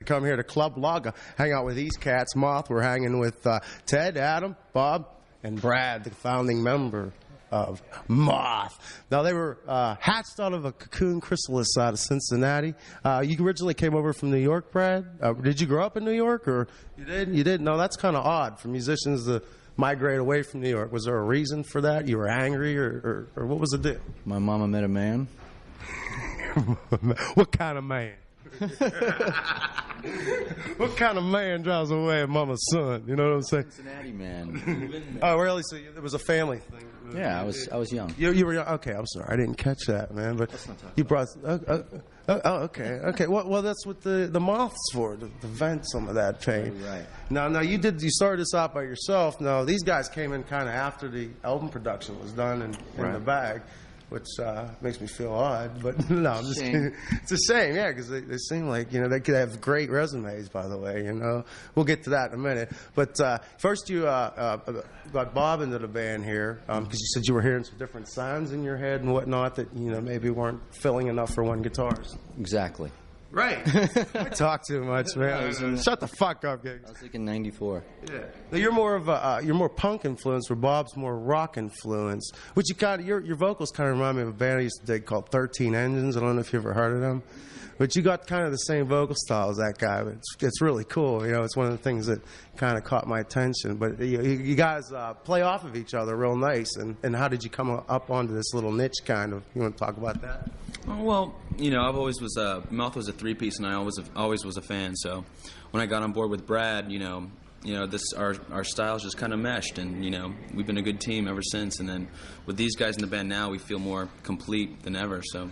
come here to Club Laga, hang out with these cats. Moth, we're hanging with Ted, Adam, Bob, and Brad, the founding member of Moth. Now, they were hatched out of a cocoon chrysalis out of Cincinnati. You originally came over from New York, Brad? Did you grow up in New York, or you did? You did? No, that's kind of odd for musicians to migrate away from New York. Was there a reason for that? You were angry, or what was the deal? My mama met a man. What kind of man? What kind of man drives away a mama's son? You know what I'm saying? Cincinnati man. Oh, really? So it was a family thing? Yeah, I was young. You were young? Okay, I'm sorry. I didn't catch that, man. But you brought... okay. Well, that's what the Moth's for, to vent some of that pain. Right. Now, you started this out by yourself. Now, these guys came in kind of after the album production was done and in the bag, which makes me feel odd. But no, I'm just kidding. It's a shame, yeah, because they seem like, they could have great resumes, by the way, We'll get to that in a minute. But first you got Bob into the band here because you said you were hearing some different sounds in your head and whatnot that, maybe weren't filling enough for one guitars. Exactly. Right. I talk too much, man. Shut the fuck up, Gigs. I was thinking 94. Yeah. Now you're more of you're more punk influence, where Bob's more rock influence. Which your vocals kind of remind me of a band I used to dig called 13 Engines. I don't know if you ever heard of them. But you got kind of the same vocal style as that guy. But it's really cool. It's one of the things that kind of caught my attention. But you guys play off of each other real nice. And how did you come up onto this little niche kind of? You want to talk about that? Well, I've always was Moth was a three-piece, and I always was a fan. So when I got on board with Brad, our styles just kind of meshed, and we've been a good team ever since. And then with these guys in the band now, we feel more complete than ever. So.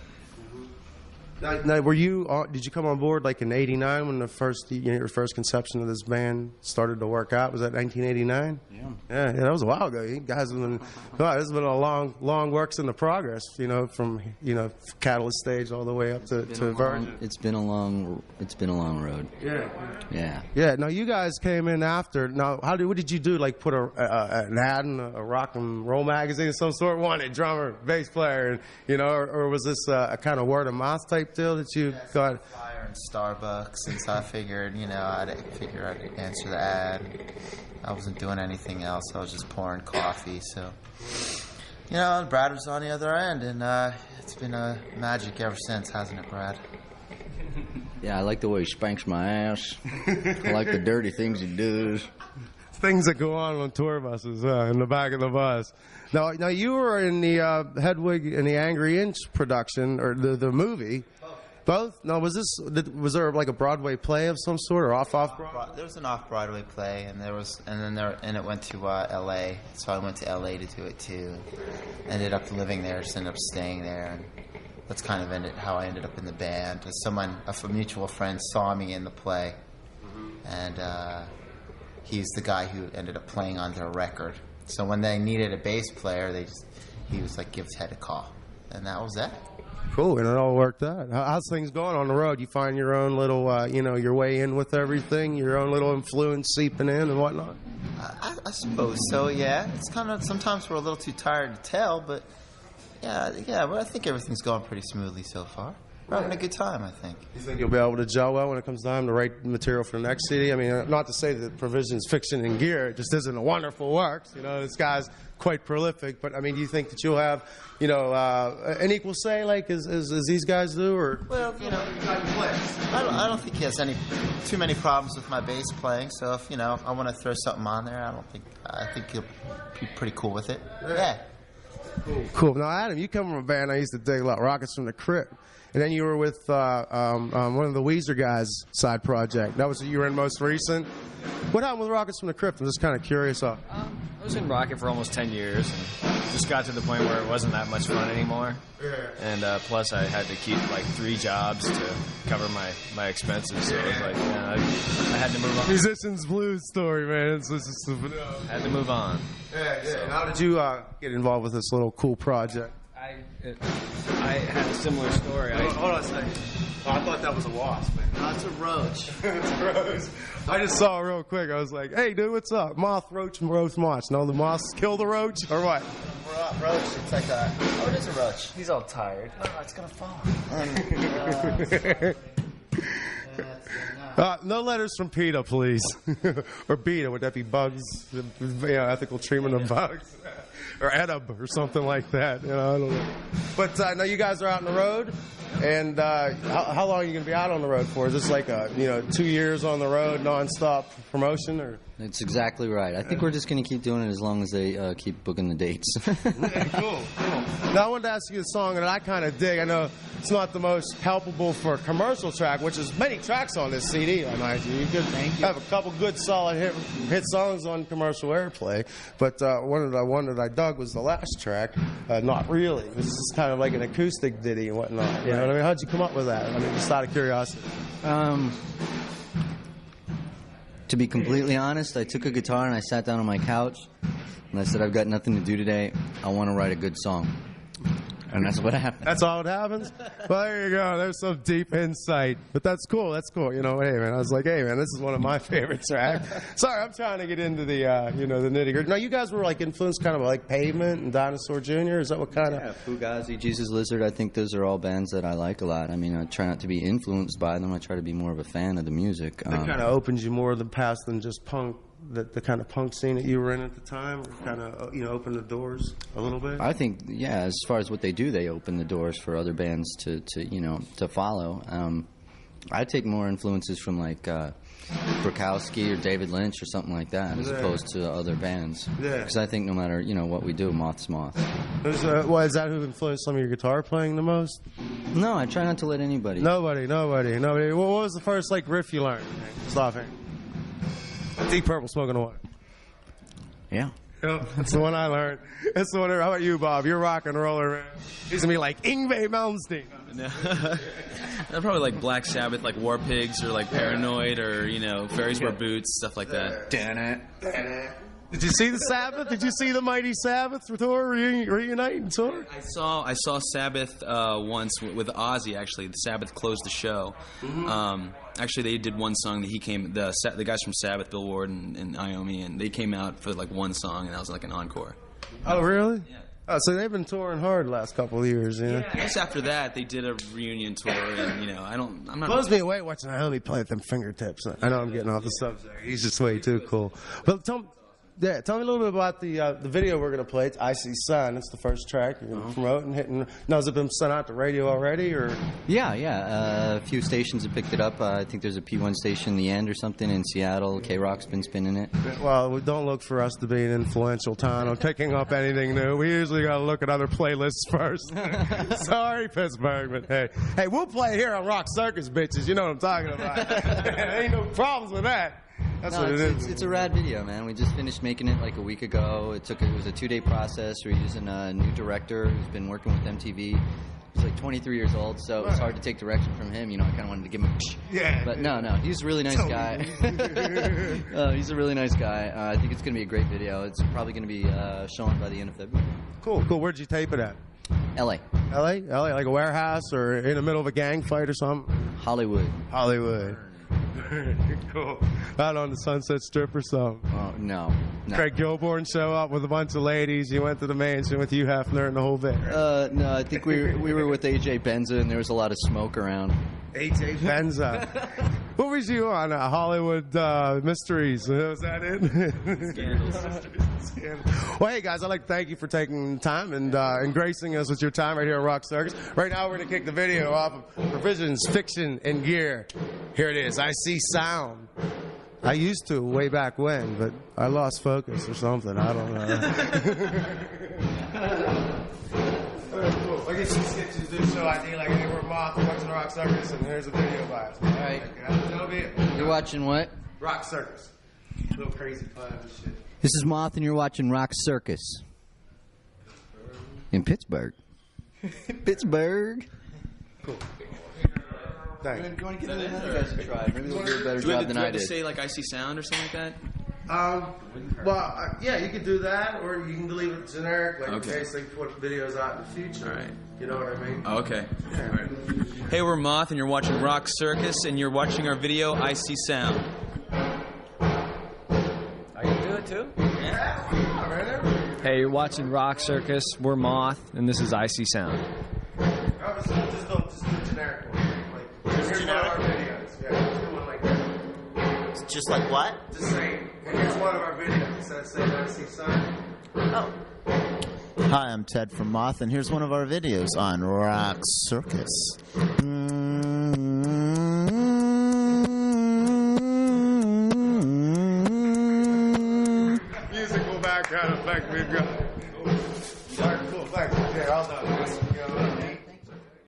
Now, did you come on board like in '89 when your first conception of this band started to work out? Was that 1989? Yeah, that was a while ago. You guys have been, this has been a long works in the progress, from Catalyst stage all the way up to Virgin. It's been a long road. Yeah. Now you guys came in after. Now, what did you do? Like put an ad in a rock and roll magazine of some sort? Wanted drummer, bass player, and or was this a kind of word of mouth type deal that you got? Flyer in Starbucks, and so I figured, I'd answer the ad. I wasn't doing anything else. I was just pouring coffee. So, Brad was on the other end, and it's been magic ever since, hasn't it, Brad? Yeah, I like the way he spanks my ass. I like the dirty things he does. Things that go on tour buses in the back of the bus. Now you were in the Hedwig and the Angry Inch production, or the movie. Both? No, was there like a Broadway play of some sort, or off Broadway? There was an off Broadway play, and it went to L.A. So I went to L.A. to do it too. Ended up living there, just ended up staying there, and that's kind of how I ended up in the band. A mutual friend saw me in the play, and he's the guy who ended up playing on their record. So when they needed a bass player, he was like, give Ted a call, and that was that. Cool, and it all worked out. How's things going on the road? You find your own little, your way in with everything, your own little influence seeping in and whatnot? I suppose so, yeah. It's kind of, sometimes we're a little too tired to tell, but yeah, but I think everything's going pretty smoothly so far. We're having a good time, I think. You think you'll be able to gel well when it comes time to write material for the next CD? I mean, not to say that Provision's fiction and gear, it just isn't a wonderful works. This guy's quite prolific, but I mean, do you think that you'll have, an equal say, like as these guys do, or? Well, I don't think he has too many problems with my bass playing. So if I want to throw something on there, I think he'll be pretty cool with it. Yeah. Cool. Now, Adam, you come from a band I used to dig a lot, Rockets from the Crypt. And then you were with one of the Weezer guys' side project. That was you were in most recent. What happened with Rockets from the Crypt? I'm just kind of curious. I was in Rocket for almost 10 years, and just got to the point where it wasn't that much fun anymore. And plus, I had to keep like 3 jobs to cover my expenses. So it was like, I had to move on. Musician's blues story, man. Had to move on. Yeah. So. How did you get involved with this little cool project? I had a similar story. Hold on a second. Oh, I thought that was a wasp, man. No, it's a roach. It's a roach. I just saw it real quick. I was like, hey, dude, what's up? Moth, roach, and roach moth. No, the moths kill the roach, or what? Roach, it's like it is a roach. He's all tired. Oh, it's going to fall. No letters from PETA, please. Or BETA, would that be bugs? Ethical treatment of bugs? Or EDIB or something like that. I don't know. But no, you guys are out on the road. And how long are you going to be out on the road for? Is this like 2 years on the road, nonstop promotion? Or? That's exactly right. I think we're just going to keep doing it as long as they keep booking the dates. Cool. Now, I wanted to ask you a song that I kind of dig. I know it's not the most palpable for a commercial track, which is many tracks on this CD, I mind you. You could have a couple good, solid hit songs on commercial airplay. But one that I dug was the last track, Not Really. It was just kind of like an acoustic ditty and whatnot. You know what I mean? How'd you come up with that? I mean, just out of curiosity. To be completely honest, I took a guitar and I sat down on my couch and I said, I've got nothing to do today. I want to write a good song. And that's what happened. That's all it happens? Well, there you go. There's some deep insight. But that's cool. That's cool. Hey, man, I was like, hey, man, this is one of my favorites, right? Sorry, I'm trying to get into the, the nitty-gritty. Now, you guys were, influenced kind of like Pavement and Dinosaur Jr.? Is that what kind of... Yeah, Fugazi, Jesus Lizard. I think those are all bands that I like a lot. I mean, I try not to be influenced by them. I try to be more of a fan of the music. It kind of opens you more of the past than just punk. The kind of punk scene that you were in at the time kind of, opened the doors a little bit? I think, yeah, as far as what they do, they open the doors for other bands to follow. I take more influences from, Brukowski or David Lynch or something like that, as opposed to other bands. Yeah. Because I think no matter, what we do, Moth's Moth. Is that who influenced some of your guitar playing the most? No, I try not to let anybody. Nobody. What was the first, riff you learned? Stop it. Deep Purple, Smoking the Water. Yeah. That's the one I learned. That's the one. How about you, Bob? You're rock and roller, man. He's gonna be like Yngwie Malmsteen. No. They're probably like Black Sabbath, like War Pigs, or like Paranoid, or Fairies Wear Boots, stuff like that. Did you see the Sabbath? Did you see the Mighty Sabbath tour reuniting tour? I saw Sabbath once with Ozzy. Actually, the Sabbath closed the show. Mm-hmm. Actually, they did one song that he came. The guys from Sabbath, Bill Ward and Iommi, and they came out for one song, and that was like an encore. Oh, really? Yeah. Oh, so they've been touring hard the last couple of years, Yeah, I guess after that they did a reunion tour, and I'm not. Blows me away watching Iommi play with them fingertips. I know I'm getting off the subject. He's just way too cool. But tell me a little bit about the video we're going to play. It's I See Sun. It's the first track you're going to promote and hitting. Now, has it been sent out to radio already, or? Yeah. A few stations have picked it up. I think there's a P1 station, The End or something, in Seattle. K-Rock's been spinning it. Well, don't look for us to be an influential town on picking up anything new. We usually got to look at other playlists first. Sorry, Pittsburgh, but hey, we'll play here on Rock Circus, bitches. You know what I'm talking about. Ain't no problems with that. That's what it is. It's a rad video, man. We just finished making it a week ago. It was a 2-day process. We're using a new director who's been working with MTV. He's 23 years old, so it's hard to take direction from him. I kind of wanted to give him a But no, he's a really nice guy. He's a really nice guy. I think it's going to be a great video. It's probably going to be shown by the end of February. Cool. Where'd you tape it at? L.A., like a warehouse or in the middle of a gang fight or something? Hollywood. Cool. Out on the Sunset Strip or something? No. Craig Gilborn show up with a bunch of ladies. You went to the mansion with Hugh Hefner and the whole bit. No, I think we were with AJ Benza, and there was a lot of smoke around. AJ Benza. What was you on? Hollywood Mysteries. Was that it? Scandals. Well, hey, guys, I'd like to thank you for taking the time and gracing us with your time right here at Rock Circus. Right now, we're going to kick the video off of Provisions, Fiction, and Gear. Here it is. I See Sound. I used to way back when, but I lost focus or something. I don't know. Cool. I guess you sketches do the show ID like, hey, we're Moth, we're watching Rock Circus, and here's a video by us. All right. That'll be it. You're watching what? Rock Circus. Little crazy fun and shit. This is Moth, and you're watching Rock Circus. In Pittsburgh. Pittsburgh. Cool. Thanks. You want to get the other guys a try? Maybe they'll do a better job than I did. Do you have to say I See Sound or something like that? Yeah, you could do that, or you can leave it generic, in case they put videos out in the future. All right. You know what I mean? Okay. Yeah. All right. Hey, we're Moth, and you're watching Rock Circus, and you're watching our video, I See Sound. I can do it too? Yeah. Hey, you're watching Rock Circus. We're Moth, and this is I See Sound. Just do generic one. Here's one of our videos. Yeah, just do one like that. Just like what? The same. Here's one of our videos that says NC sign. Oh. Hi, I'm Ted from Moth, and here's one of our videos on Rock Circus. Musical background effect we've got. All right, cool. Thanks. Okay, all done.